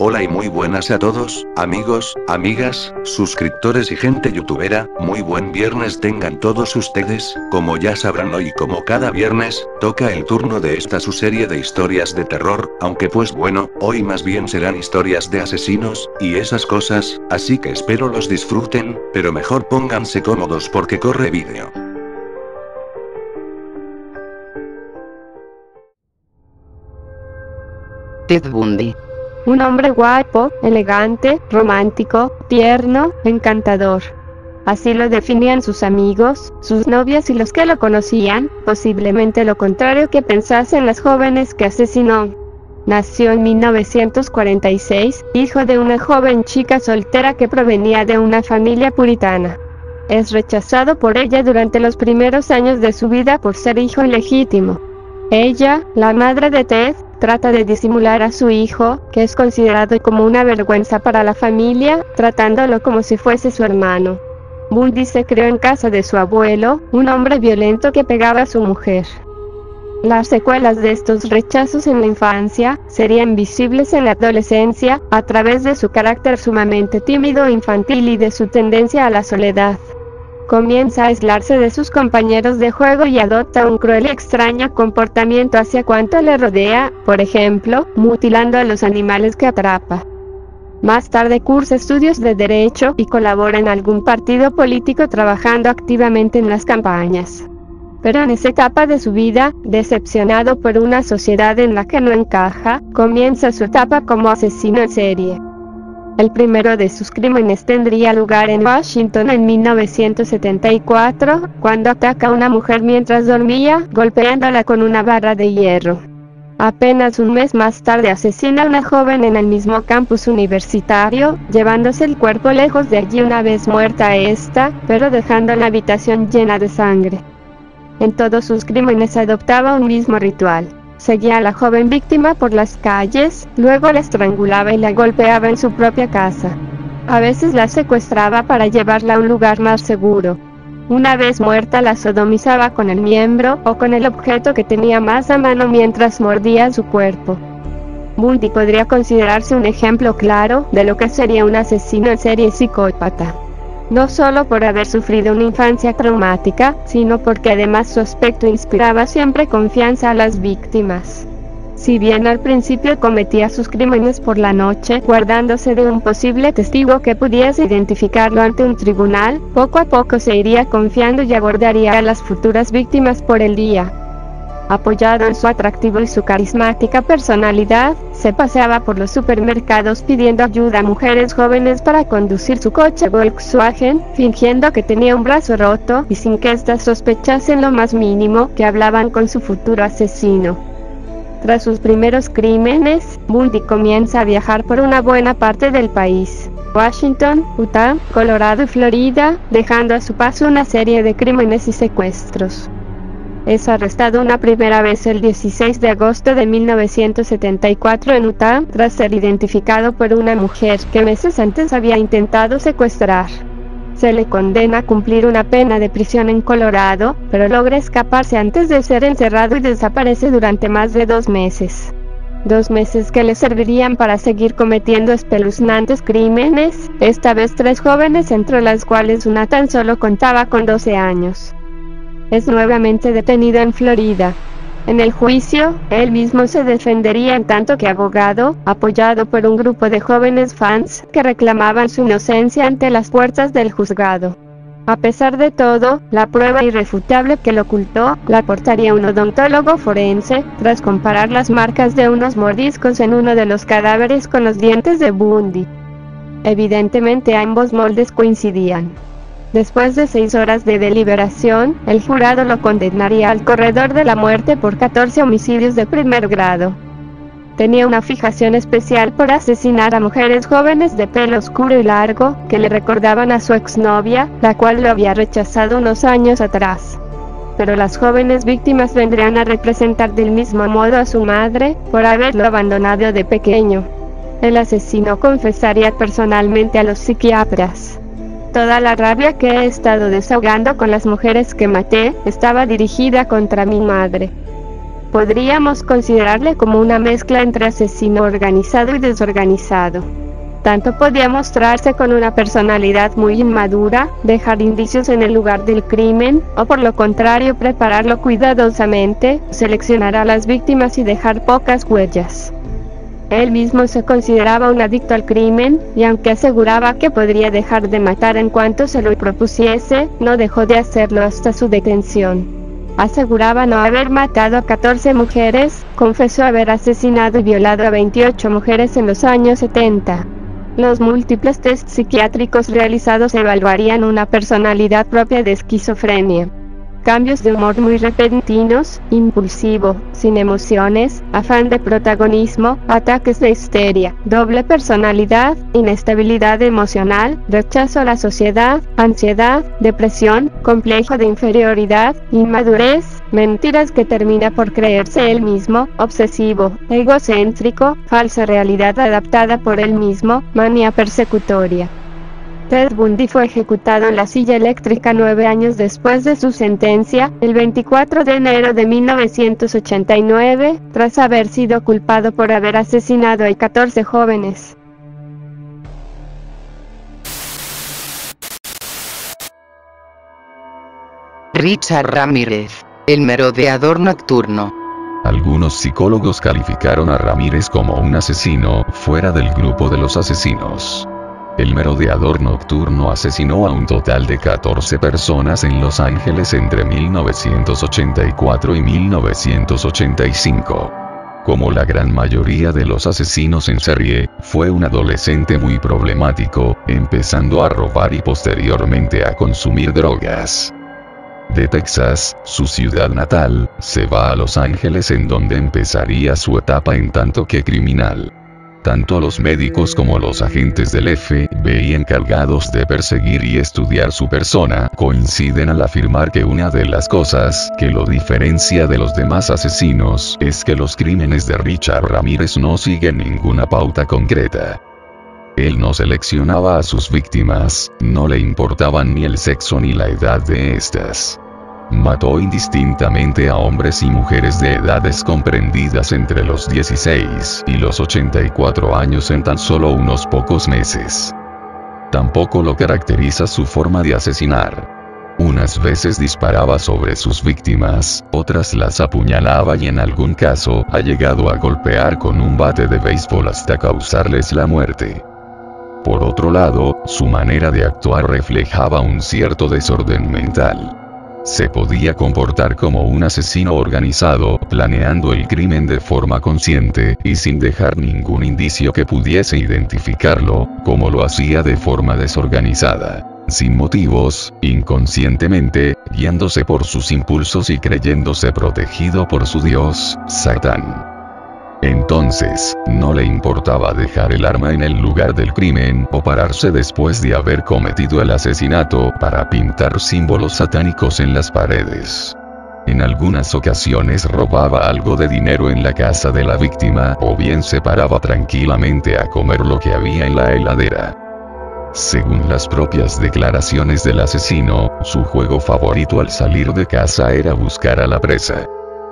Hola y muy buenas a todos, amigos, amigas, suscriptores y gente youtubera, muy buen viernes tengan todos ustedes. Como ya sabrán, hoy como cada viernes, toca el turno de esta su serie de historias de terror, aunque pues bueno, hoy más bien serán historias de asesinos, y esas cosas, así que espero los disfruten, pero mejor pónganse cómodos porque corre vídeo. Ted Bundy. Un hombre guapo, elegante, romántico, tierno, encantador. Así lo definían sus amigos, sus novias y los que lo conocían, posiblemente lo contrario que pensasen las jóvenes que asesinó. Nació en 1946, hijo de una joven chica soltera que provenía de una familia puritana. Es rechazado por ella durante los primeros años de su vida por ser hijo ilegítimo. Ella, la madre de Ted, trata de disimular a su hijo, que es considerado como una vergüenza para la familia, tratándolo como si fuese su hermano. Bundy se crió en casa de su abuelo, un hombre violento que pegaba a su mujer. Las secuelas de estos rechazos en la infancia serían visibles en la adolescencia, a través de su carácter sumamente tímido e infantil y de su tendencia a la soledad. Comienza a aislarse de sus compañeros de juego y adopta un cruel y extraño comportamiento hacia cuanto le rodea, por ejemplo, mutilando a los animales que atrapa. Más tarde cursa estudios de Derecho y colabora en algún partido político trabajando activamente en las campañas. Pero en esa etapa de su vida, decepcionado por una sociedad en la que no encaja, comienza su etapa como asesino en serie. El primero de sus crímenes tendría lugar en Washington en 1974, cuando ataca a una mujer mientras dormía, golpeándola con una barra de hierro. Apenas un mes más tarde asesina a una joven en el mismo campus universitario, llevándose el cuerpo lejos de allí una vez muerta esta, pero dejando la habitación llena de sangre. En todos sus crímenes adoptaba un mismo ritual. Seguía a la joven víctima por las calles, luego la estrangulaba y la golpeaba en su propia casa. A veces la secuestraba para llevarla a un lugar más seguro. Una vez muerta la sodomizaba con el miembro o con el objeto que tenía más a mano mientras mordía su cuerpo. Bundy podría considerarse un ejemplo claro de lo que sería un asesino en serie psicópata. No solo por haber sufrido una infancia traumática, sino porque además su aspecto inspiraba siempre confianza a las víctimas. Si bien al principio cometía sus crímenes por la noche, guardándose de un posible testigo que pudiese identificarlo ante un tribunal, poco a poco se iría confiando y abordaría a las futuras víctimas por el día. Apoyado en su atractivo y su carismática personalidad, se paseaba por los supermercados pidiendo ayuda a mujeres jóvenes para conducir su coche Volkswagen, fingiendo que tenía un brazo roto y sin que éstas sospechasen lo más mínimo que hablaban con su futuro asesino. Tras sus primeros crímenes, Bundy comienza a viajar por una buena parte del país: Washington, Utah, Colorado y Florida, dejando a su paso una serie de crímenes y secuestros. Es arrestado una primera vez el 16 de agosto de 1974 en Utah, tras ser identificado por una mujer que meses antes había intentado secuestrar. Se le condena a cumplir una pena de prisión en Colorado, pero logra escaparse antes de ser encerrado y desaparece durante más de 2 meses. 2 meses que le servirían para seguir cometiendo espeluznantes crímenes, esta vez 3 jóvenes, entre las cuales una tan solo contaba con 12 años. Es nuevamente detenido en Florida. En el juicio, él mismo se defendería en tanto que abogado, apoyado por un grupo de jóvenes fans que reclamaban su inocencia ante las puertas del juzgado. A pesar de todo, la prueba irrefutable que lo ocultó la aportaría un odontólogo forense, tras comparar las marcas de unos mordiscos en uno de los cadáveres con los dientes de Bundy. Evidentemente ambos moldes coincidían. Después de 6 horas de deliberación, el jurado lo condenaría al corredor de la muerte por 14 homicidios de primer grado. Tenía una fijación especial por asesinar a mujeres jóvenes de pelo oscuro y largo, que le recordaban a su exnovia, la cual lo había rechazado unos años atrás. Pero las jóvenes víctimas vendrían a representar del mismo modo a su madre, por haberlo abandonado de pequeño. El asesino confesaría personalmente a los psiquiatras: toda la rabia que he estado desahogando con las mujeres que maté, estaba dirigida contra mi madre. Podríamos considerarle como una mezcla entre asesino organizado y desorganizado. Tanto podía mostrarse con una personalidad muy inmadura, dejar indicios en el lugar del crimen, o por lo contrario prepararlo cuidadosamente, seleccionar a las víctimas y dejar pocas huellas. Él mismo se consideraba un adicto al crimen, y aunque aseguraba que podría dejar de matar en cuanto se lo propusiese, no dejó de hacerlo hasta su detención. Aseguraba no haber matado a 14 mujeres, confesó haber asesinado y violado a 28 mujeres en los años 70. Los múltiples tests psiquiátricos realizados evaluarían una personalidad propia de esquizofrenia. Cambios de humor muy repentinos, impulsivo, sin emociones, afán de protagonismo, ataques de histeria, doble personalidad, inestabilidad emocional, rechazo a la sociedad, ansiedad, depresión, complejo de inferioridad, inmadurez, mentiras que termina por creerse él mismo, obsesivo, egocéntrico, falsa realidad adaptada por él mismo, manía persecutoria. Ted Bundy fue ejecutado en la silla eléctrica 9 años después de su sentencia, el 24 de enero de 1989, tras haber sido culpado por haber asesinado a 14 jóvenes. Richard Ramírez, el merodeador nocturno. Algunos psicólogos calificaron a Ramírez como un asesino fuera del grupo de los asesinos. El merodeador nocturno asesinó a un total de 14 personas en Los Ángeles entre 1984 y 1985. Como la gran mayoría de los asesinos en serie, fue un adolescente muy problemático, empezando a robar y posteriormente a consumir drogas. De Texas, su ciudad natal, se va a Los Ángeles en donde empezaría su etapa en tanto que criminal. Tanto los médicos como los agentes del FBI encargados de perseguir y estudiar su persona coinciden al afirmar que una de las cosas que lo diferencia de los demás asesinos es que los crímenes de Richard Ramírez no siguen ninguna pauta concreta. Él no seleccionaba a sus víctimas, no le importaban ni el sexo ni la edad de estas. Mató indistintamente a hombres y mujeres de edades comprendidas entre los 16 y los 84 años en tan solo unos pocos meses. Tampoco lo caracteriza su forma de asesinar. Unas veces disparaba sobre sus víctimas, otras las apuñalaba y en algún caso ha llegado a golpear con un bate de béisbol hasta causarles la muerte. Por otro lado, su manera de actuar reflejaba un cierto desorden mental. Se podía comportar como un asesino organizado, planeando el crimen de forma consciente y sin dejar ningún indicio que pudiese identificarlo, como lo hacía de forma desorganizada, sin motivos, inconscientemente, guiándose por sus impulsos y creyéndose protegido por su dios, Satán. Entonces, no le importaba dejar el arma en el lugar del crimen o pararse después de haber cometido el asesinato para pintar símbolos satánicos en las paredes. En algunas ocasiones robaba algo de dinero en la casa de la víctima o bien se paraba tranquilamente a comer lo que había en la heladera. Según las propias declaraciones del asesino, su juego favorito al salir de casa era buscar a la presa.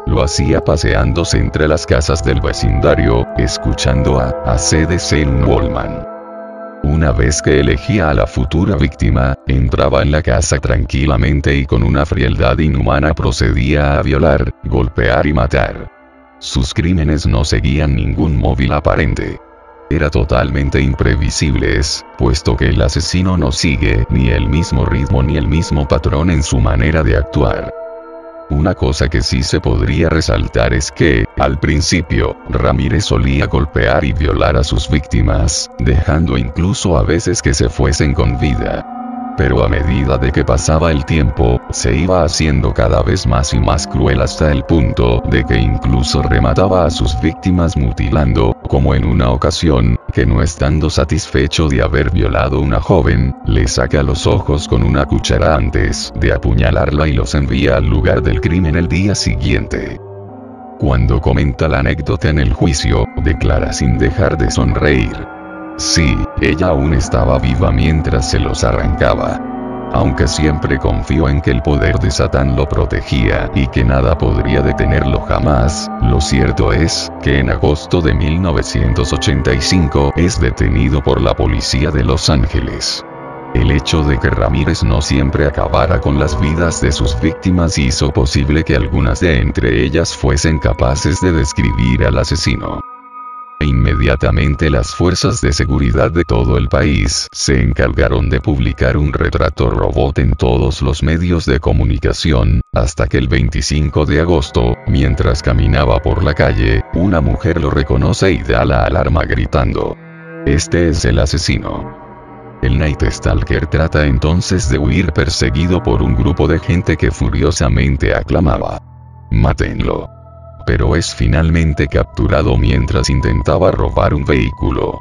Lo hacía paseándose entre las casas del vecindario, escuchando a CDC en un Walkman. Una vez que elegía a la futura víctima, entraba en la casa tranquilamente y con una frialdad inhumana procedía a violar, golpear y matar. Sus crímenes no seguían ningún móvil aparente. Eran totalmente imprevisibles, puesto que el asesino no sigue ni el mismo ritmo ni el mismo patrón en su manera de actuar. Una cosa que sí se podría resaltar es que, al principio, Ramírez solía golpear y violar a sus víctimas, dejando incluso a veces que se fuesen con vida. Pero a medida de que pasaba el tiempo, se iba haciendo cada vez más y más cruel hasta el punto de que incluso remataba a sus víctimas mutilando, como en una ocasión, que no estando satisfecho de haber violado a una joven, le saca los ojos con una cuchara antes de apuñalarla y los envía al lugar del crimen el día siguiente. Cuando comenta la anécdota en el juicio, declara sin dejar de sonreír: sí, ella aún estaba viva mientras se los arrancaba. Aunque siempre confió en que el poder de Satán lo protegía y que nada podría detenerlo jamás, lo cierto es que en agosto de 1985 es detenido por la policía de Los Ángeles. El hecho de que Ramírez no siempre acabara con las vidas de sus víctimas hizo posible que algunas de entre ellas fuesen capaces de describir al asesino. Inmediatamente las fuerzas de seguridad de todo el país se encargaron de publicar un retrato robot en todos los medios de comunicación, hasta que el 25 de agosto, mientras caminaba por la calle, una mujer lo reconoce y da la alarma gritando: "Este es el asesino". El Night Stalker trata entonces de huir perseguido por un grupo de gente que furiosamente aclamaba: "¡Mátenlo!". Pero es finalmente capturado mientras intentaba robar un vehículo.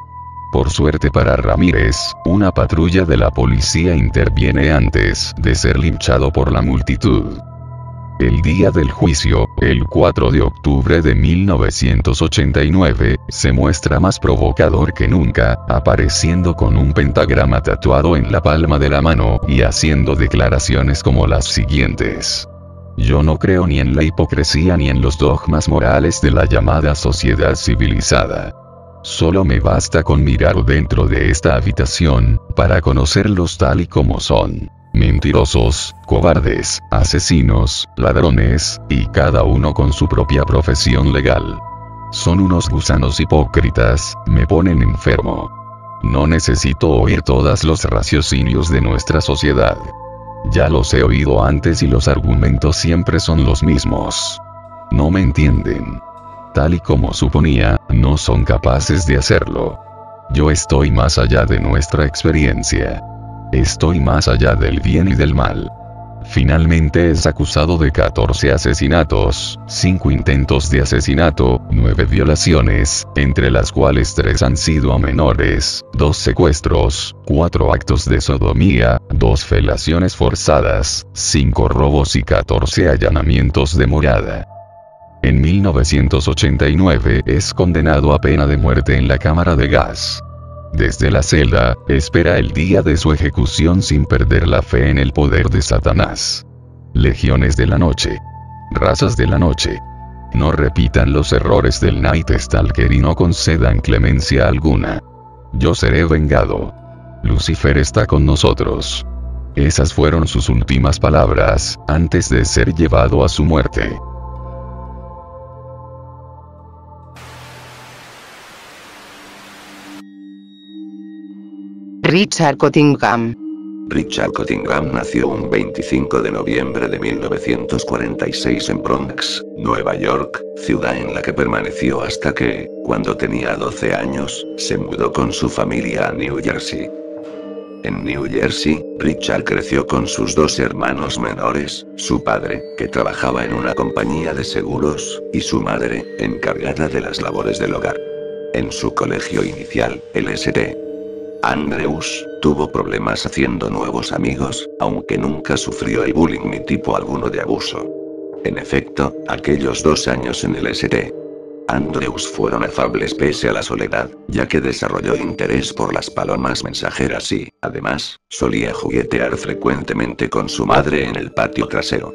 Por suerte para Ramírez, una patrulla de la policía interviene antes de ser linchado por la multitud. El día del juicio, el 4 de octubre de 1989, se muestra más provocador que nunca, apareciendo con un pentagrama tatuado en la palma de la mano y haciendo declaraciones como las siguientes: "Yo no creo ni en la hipocresía ni en los dogmas morales de la llamada sociedad civilizada. Solo me basta con mirar dentro de esta habitación, para conocerlos tal y como son: mentirosos, cobardes, asesinos, ladrones, y cada uno con su propia profesión legal. Son unos gusanos hipócritas, me ponen enfermo. No necesito oír todos los raciocinios de nuestra sociedad. Ya los he oído antes y los argumentos siempre son los mismos. No me entienden. Tal y como suponía, no son capaces de hacerlo. Yo estoy más allá de nuestra experiencia. Estoy más allá del bien y del mal". Finalmente es acusado de 14 asesinatos, 5 intentos de asesinato, 9 violaciones, entre las cuales 3 han sido a menores, 2 secuestros, 4 actos de sodomía, 2 felaciones forzadas, 5 robos y 14 allanamientos de morada. En 1989 es condenado a pena de muerte en la cámara de gas. Desde la celda, espera el día de su ejecución sin perder la fe en el poder de Satanás. Legiones de la noche. Razas de la noche. No repitan los errores del Night Stalker y no concedan clemencia alguna. Yo seré vengado. Lucifer está con nosotros. Esas fueron sus últimas palabras, antes de ser llevado a su muerte. Richard Cottingham. Richard Cottingham nació un 25 de noviembre de 1946 en Bronx, Nueva York, ciudad en la que permaneció hasta que, cuando tenía 12 años, se mudó con su familia a New Jersey. En New Jersey, Richard creció con sus 2 hermanos menores, su padre, que trabajaba en una compañía de seguros, y su madre, encargada de las labores del hogar. En su colegio inicial, el St. Andrews, tuvo problemas haciendo nuevos amigos, aunque nunca sufrió el bullying ni tipo alguno de abuso. En efecto, aquellos 2 años en el St. Andrews fueron afables pese a la soledad, ya que desarrolló interés por las palomas mensajeras y, además, solía juguetear frecuentemente con su madre en el patio trasero.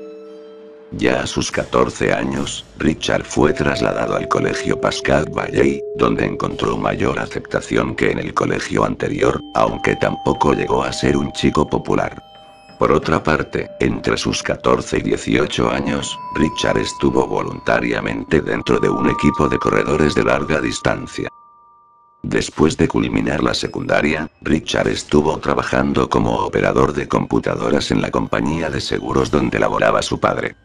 Ya a sus 14 años, Richard fue trasladado al colegio Pascal Valley, donde encontró mayor aceptación que en el colegio anterior, aunque tampoco llegó a ser un chico popular. Por otra parte, entre sus 14 y 18 años, Richard estuvo voluntariamente dentro de un equipo de corredores de larga distancia. Después de culminar la secundaria, Richard estuvo trabajando como operador de computadoras en la compañía de seguros donde laboraba su padre.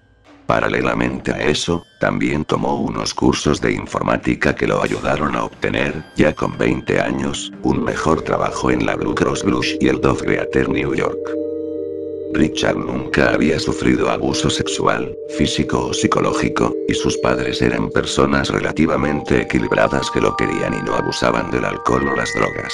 Paralelamente a eso, también tomó unos cursos de informática que lo ayudaron a obtener, ya con 20 años, un mejor trabajo en la Blue Cross Blue Shield of Greater New York. Richard nunca había sufrido abuso sexual, físico o psicológico, y sus padres eran personas relativamente equilibradas que lo querían y no abusaban del alcohol o las drogas.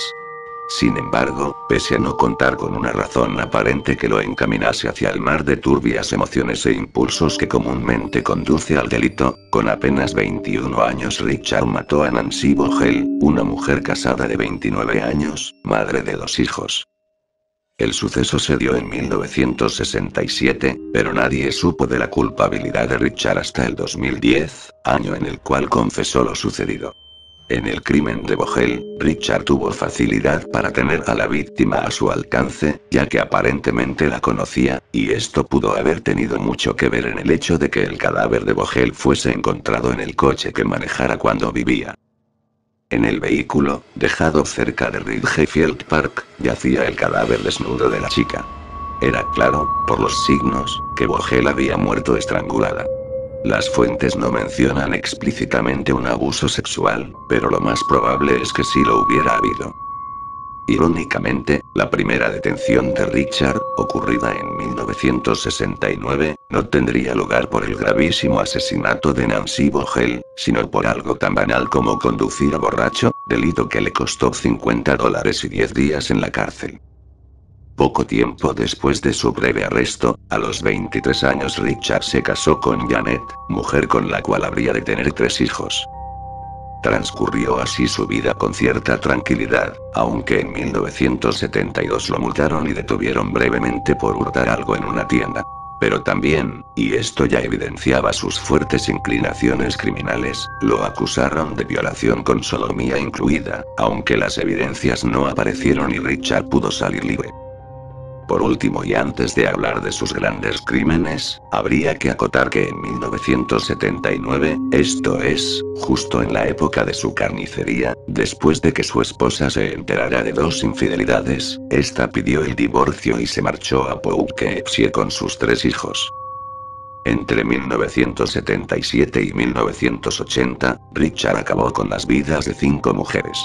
Sin embargo, pese a no contar con una razón aparente que lo encaminase hacia el mar de turbias emociones e impulsos que comúnmente conduce al delito, con apenas 21 años Richard mató a Nancy Vogel, una mujer casada de 29 años, madre de 2 hijos. El suceso se dio en 1967, pero nadie supo de la culpabilidad de Richard hasta el 2010, año en el cual confesó lo sucedido. En el crimen de Vogel, Richard tuvo facilidad para tener a la víctima a su alcance, ya que aparentemente la conocía, y esto pudo haber tenido mucho que ver en el hecho de que el cadáver de Vogel fuese encontrado en el coche que manejara cuando vivía. En el vehículo, dejado cerca de Ridgefield Park, yacía el cadáver desnudo de la chica. Era claro, por los signos, que Vogel había muerto estrangulada. Las fuentes no mencionan explícitamente un abuso sexual, pero lo más probable es que sí lo hubiera habido. Irónicamente, la primera detención de Richard, ocurrida en 1969, no tendría lugar por el gravísimo asesinato de Nancy Vogel, sino por algo tan banal como conducir borracho, delito que le costó $50 y 10 días en la cárcel. Poco tiempo después de su breve arresto, a los 23 años Richard se casó con Janet, mujer con la cual habría de tener 3 hijos. Transcurrió así su vida con cierta tranquilidad, aunque en 1972 lo multaron y detuvieron brevemente por hurtar algo en una tienda. Pero también, y esto ya evidenciaba sus fuertes inclinaciones criminales, lo acusaron de violación con sodomía incluida, aunque las evidencias no aparecieron y Richard pudo salir libre. Por último y antes de hablar de sus grandes crímenes, habría que acotar que en 1979, esto es, justo en la época de su carnicería, después de que su esposa se enterara de 2 infidelidades, esta pidió el divorcio y se marchó a Poughkeepsie con sus 3 hijos. Entre 1977 y 1980, Richard acabó con las vidas de 5 mujeres.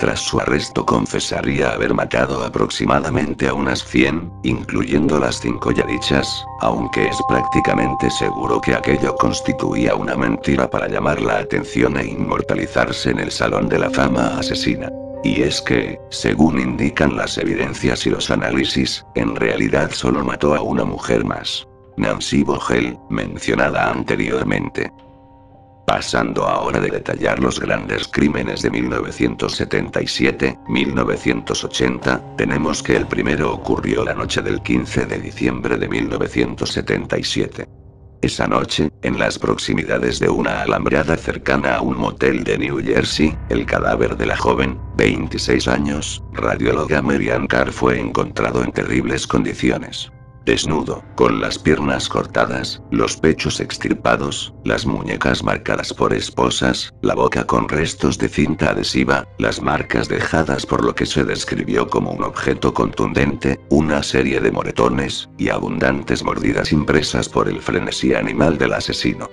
Tras su arresto confesaría haber matado aproximadamente a unas 100, incluyendo las 5 ya dichas, aunque es prácticamente seguro que aquello constituía una mentira para llamar la atención e inmortalizarse en el Salón de la Fama asesina. Y es que, según indican las evidencias y los análisis, en realidad solo mató a una mujer más. Nancy Vogel, mencionada anteriormente. Pasando ahora de detallar los grandes crímenes de 1977-1980, tenemos que el primero ocurrió la noche del 15 de diciembre de 1977. Esa noche, en las proximidades de una alambrada cercana a un motel de New Jersey, el cadáver de la joven, 26 años, radióloga Marianne Carr fue encontrado en terribles condiciones. Desnudo, con las piernas cortadas, los pechos extirpados, las muñecas marcadas por esposas, la boca con restos de cinta adhesiva, las marcas dejadas por lo que se describió como un objeto contundente, una serie de moretones, y abundantes mordidas impresas por el frenesí animal del asesino.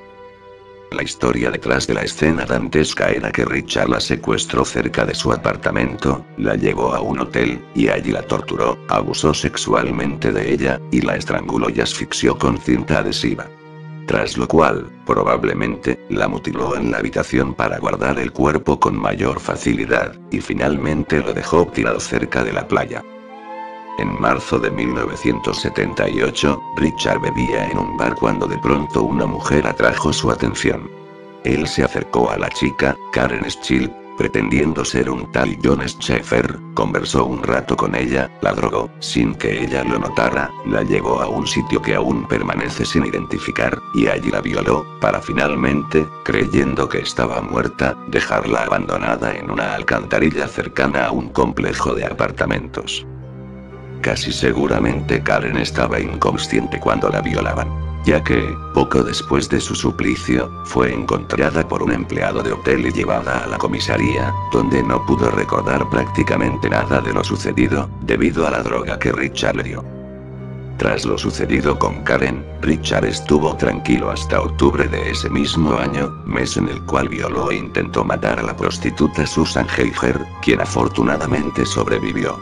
La historia detrás de la escena dantesca era que Richard la secuestró cerca de su apartamento, la llevó a un hotel, y allí la torturó, abusó sexualmente de ella, y la estranguló y asfixió con cinta adhesiva. Tras lo cual, probablemente, la mutiló en la habitación para guardar el cuerpo con mayor facilidad, y finalmente lo dejó tirado cerca de la playa. En marzo de 1978, Richard bebía en un bar cuando de pronto una mujer atrajo su atención. Él se acercó a la chica, Karen Schilp, pretendiendo ser un tal John Schaefer, conversó un rato con ella, la drogó, sin que ella lo notara, la llevó a un sitio que aún permanece sin identificar, y allí la violó, para finalmente, creyendo que estaba muerta, dejarla abandonada en una alcantarilla cercana a un complejo de apartamentos. Casi seguramente Karen estaba inconsciente cuando la violaban, ya que, poco después de su suplicio, fue encontrada por un empleado de hotel y llevada a la comisaría, donde no pudo recordar prácticamente nada de lo sucedido, debido a la droga que Richard le dio. Tras lo sucedido con Karen, Richard estuvo tranquilo hasta octubre de ese mismo año, mes en el cual violó e intentó matar a la prostituta Susan Heiger, quien afortunadamente sobrevivió.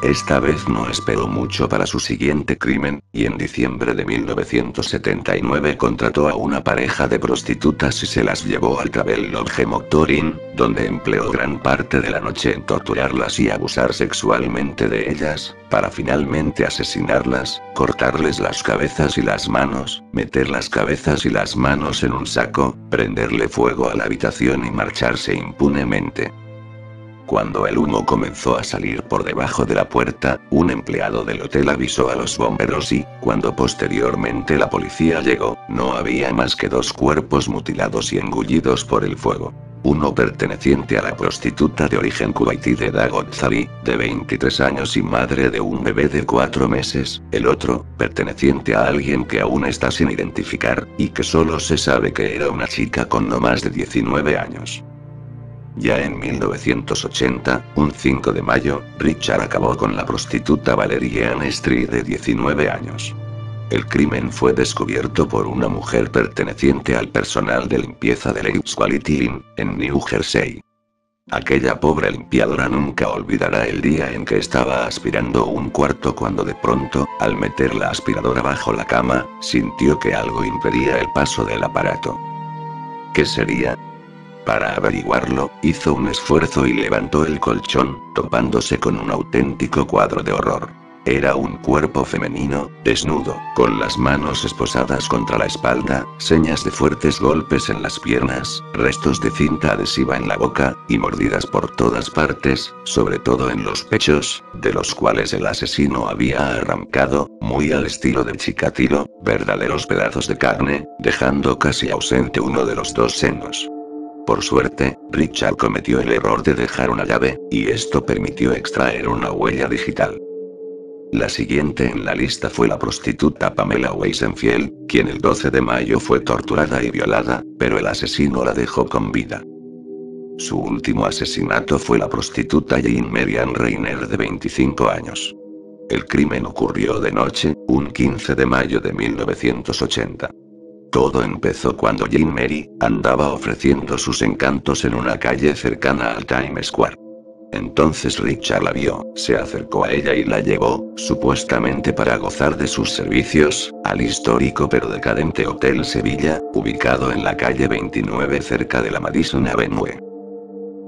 Esta vez no esperó mucho para su siguiente crimen, y en diciembre de 1979 contrató a una pareja de prostitutas y se las llevó al Travel Lodge Motor Inn, donde empleó gran parte de la noche en torturarlas y abusar sexualmente de ellas, para finalmente asesinarlas, cortarles las cabezas y las manos, meter las cabezas y las manos en un saco, prenderle fuego a la habitación y marcharse impunemente. Cuando el humo comenzó a salir por debajo de la puerta, un empleado del hotel avisó a los bomberos y, cuando posteriormente la policía llegó, no había más que 2 cuerpos mutilados y engullidos por el fuego. Uno perteneciente a la prostituta de origen kuwaití de Dagot Zari, de 23 años y madre de un bebé de 4 meses, el otro, perteneciente a alguien que aún está sin identificar, y que solo se sabe que era una chica con no más de 19 años. Ya en 1980, un 5 de mayo, Richard acabó con la prostituta Valerie Ann Street de 19 años. El crimen fue descubierto por una mujer perteneciente al personal de limpieza de Leaves Quality Inn, en New Jersey. Aquella pobre limpiadora nunca olvidará el día en que estaba aspirando un cuarto cuando de pronto, al meter la aspiradora bajo la cama, sintió que algo impedía el paso del aparato. ¿Qué sería? Para averiguarlo, hizo un esfuerzo y levantó el colchón, topándose con un auténtico cuadro de horror. Era un cuerpo femenino, desnudo, con las manos esposadas contra la espalda, señas de fuertes golpes en las piernas, restos de cinta adhesiva en la boca, y mordidas por todas partes, sobre todo en los pechos, de los cuales el asesino había arrancado, muy al estilo de Chikatilo, verdaderos pedazos de carne, dejando casi ausente uno de los 2 senos. Por suerte, Richard cometió el error de dejar una llave, y esto permitió extraer una huella digital. La siguiente en la lista fue la prostituta Pamela Weisenfield, quien el 12 de mayo fue torturada y violada, pero el asesino la dejó con vida. Su último asesinato fue la prostituta Jean Mary Ann Reiner de 25 años. El crimen ocurrió de noche, un 15 de mayo de 1980. Todo empezó cuando Jean Mary andaba ofreciendo sus encantos en una calle cercana al Times Square. Entonces Richard la vio, se acercó a ella y la llevó, supuestamente para gozar de sus servicios, al histórico pero decadente Hotel Sevilla, ubicado en la calle 29 cerca de la Madison Avenue.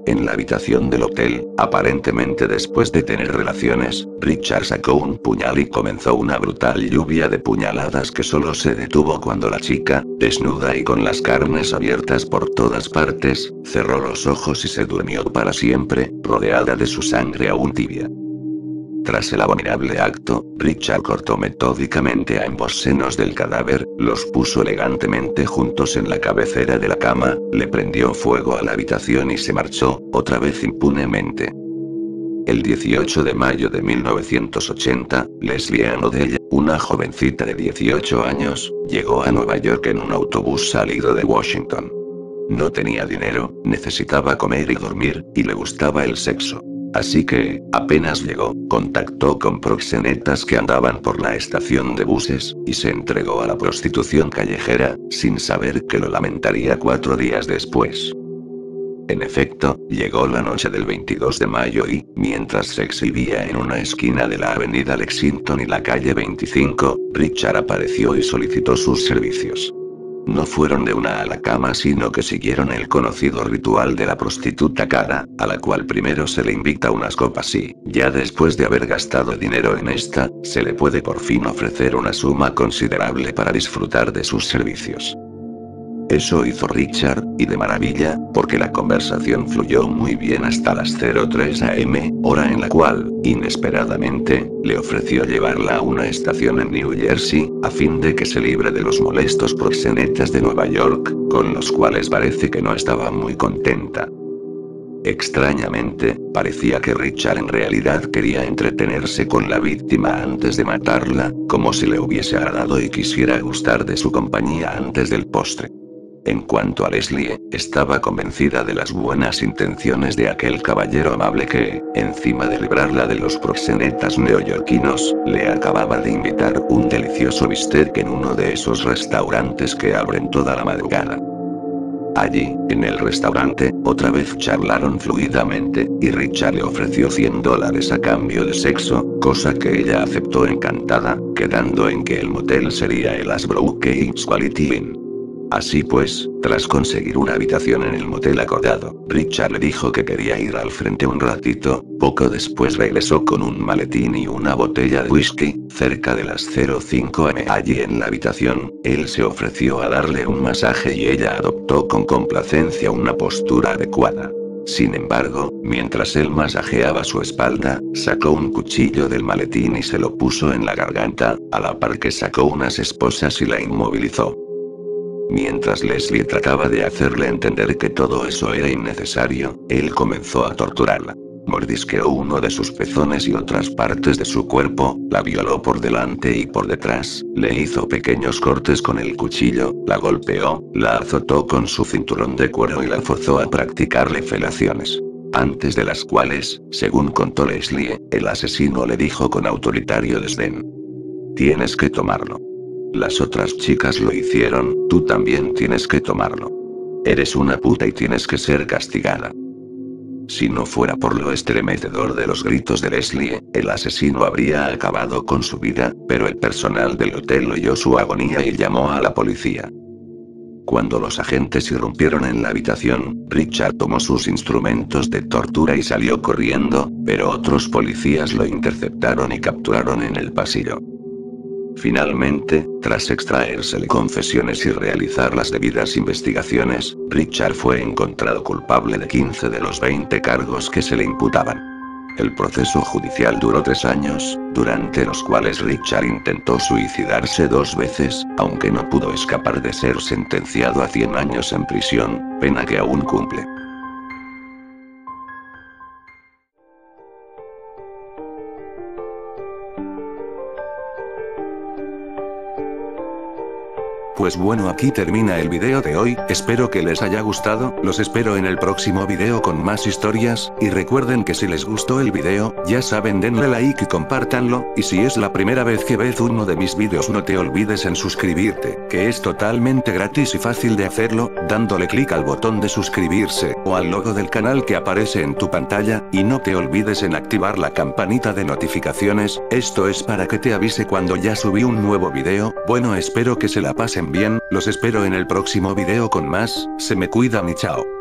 En la habitación del hotel, aparentemente después de tener relaciones, Richard sacó un puñal y comenzó una brutal lluvia de puñaladas que solo se detuvo cuando la chica, desnuda y con las carnes abiertas por todas partes, cerró los ojos y se durmió para siempre, rodeada de su sangre aún tibia. Tras el abominable acto, Richard cortó metódicamente a ambos senos del cadáver, los puso elegantemente juntos en la cabecera de la cama, le prendió fuego a la habitación y se marchó, otra vez impunemente. El 18 de mayo de 1980, Leslie Ann O'Dell, una jovencita de 18 años, llegó a Nueva York en un autobús salido de Washington. No tenía dinero, necesitaba comer y dormir, y le gustaba el sexo. Así que, apenas llegó, contactó con proxenetas que andaban por la estación de buses, y se entregó a la prostitución callejera, sin saber que lo lamentaría 4 días después. En efecto, llegó la noche del 22 de mayo y, mientras se exhibía en una esquina de la avenida Lexington y la calle 25, Richard apareció y solicitó sus servicios. No fueron de una a la cama sino que siguieron el conocido ritual de la prostituta cara, a la cual primero se le invita unas copas y, ya después de haber gastado dinero en esta, se le puede por fin ofrecer una suma considerable para disfrutar de sus servicios. Eso hizo Richard, y de maravilla, porque la conversación fluyó muy bien hasta las 03 am, hora en la cual, inesperadamente, le ofreció llevarla a una estación en New Jersey, a fin de que se libre de los molestos proxenetas de Nueva York, con los cuales parece que no estaba muy contenta. Extrañamente, parecía que Richard en realidad quería entretenerse con la víctima antes de matarla, como si le hubiese agradado y quisiera gustar de su compañía antes del postre. En cuanto a Leslie, estaba convencida de las buenas intenciones de aquel caballero amable que, encima de librarla de los proxenetas neoyorquinos, le acababa de invitar un delicioso bistec en uno de esos restaurantes que abren toda la madrugada. Allí, en el restaurante, otra vez charlaron fluidamente, y Richard le ofreció $100 a cambio de sexo, cosa que ella aceptó encantada, quedando en que el motel sería el Ashbrook Heights Quality Inn. Así pues, tras conseguir una habitación en el motel acordado, Richard le dijo que quería ir al frente un ratito, poco después regresó con un maletín y una botella de whisky, cerca de las 05 am. Allí en la habitación, él se ofreció a darle un masaje y ella adoptó con complacencia una postura adecuada. Sin embargo, mientras él masajeaba su espalda, sacó un cuchillo del maletín y se lo puso en la garganta, a la par que sacó unas esposas y la inmovilizó. Mientras Leslie trataba de hacerle entender que todo eso era innecesario, él comenzó a torturarla. Mordisqueó uno de sus pezones y otras partes de su cuerpo, la violó por delante y por detrás, le hizo pequeños cortes con el cuchillo, la golpeó, la azotó con su cinturón de cuero y la forzó a practicarle felaciones. Antes de las cuales, según contó Leslie, el asesino le dijo con autoritario desdén: "Tienes que tomarlo. Las otras chicas lo hicieron, tú también tienes que tomarlo. Eres una puta y tienes que ser castigada". Si no fuera por lo estremecedor de los gritos de Leslie, el asesino habría acabado con su vida, pero el personal del hotel oyó su agonía y llamó a la policía. Cuando los agentes irrumpieron en la habitación, Richard tomó sus instrumentos de tortura y salió corriendo, pero otros policías lo interceptaron y capturaron en el pasillo. Finalmente, tras extraérsele confesiones y realizar las debidas investigaciones, Richard fue encontrado culpable de 15 de los 20 cargos que se le imputaban. El proceso judicial duró 3 años, durante los cuales Richard intentó suicidarse 2 veces, aunque no pudo escapar de ser sentenciado a 100 años en prisión, pena que aún cumple. Pues bueno, aquí termina el video de hoy, espero que les haya gustado, los espero en el próximo video con más historias, y recuerden que si les gustó el video, ya saben, denle like y compártanlo, y si es la primera vez que ves uno de mis vídeos no te olvides en suscribirte, que es totalmente gratis y fácil de hacerlo, dándole clic al botón de suscribirse, o al logo del canal que aparece en tu pantalla, y no te olvides en activar la campanita de notificaciones, esto es para que te avise cuando ya subí un nuevo video. Bueno, espero que se la pasen bien, los espero en el próximo video con más, se me cuidan y chao.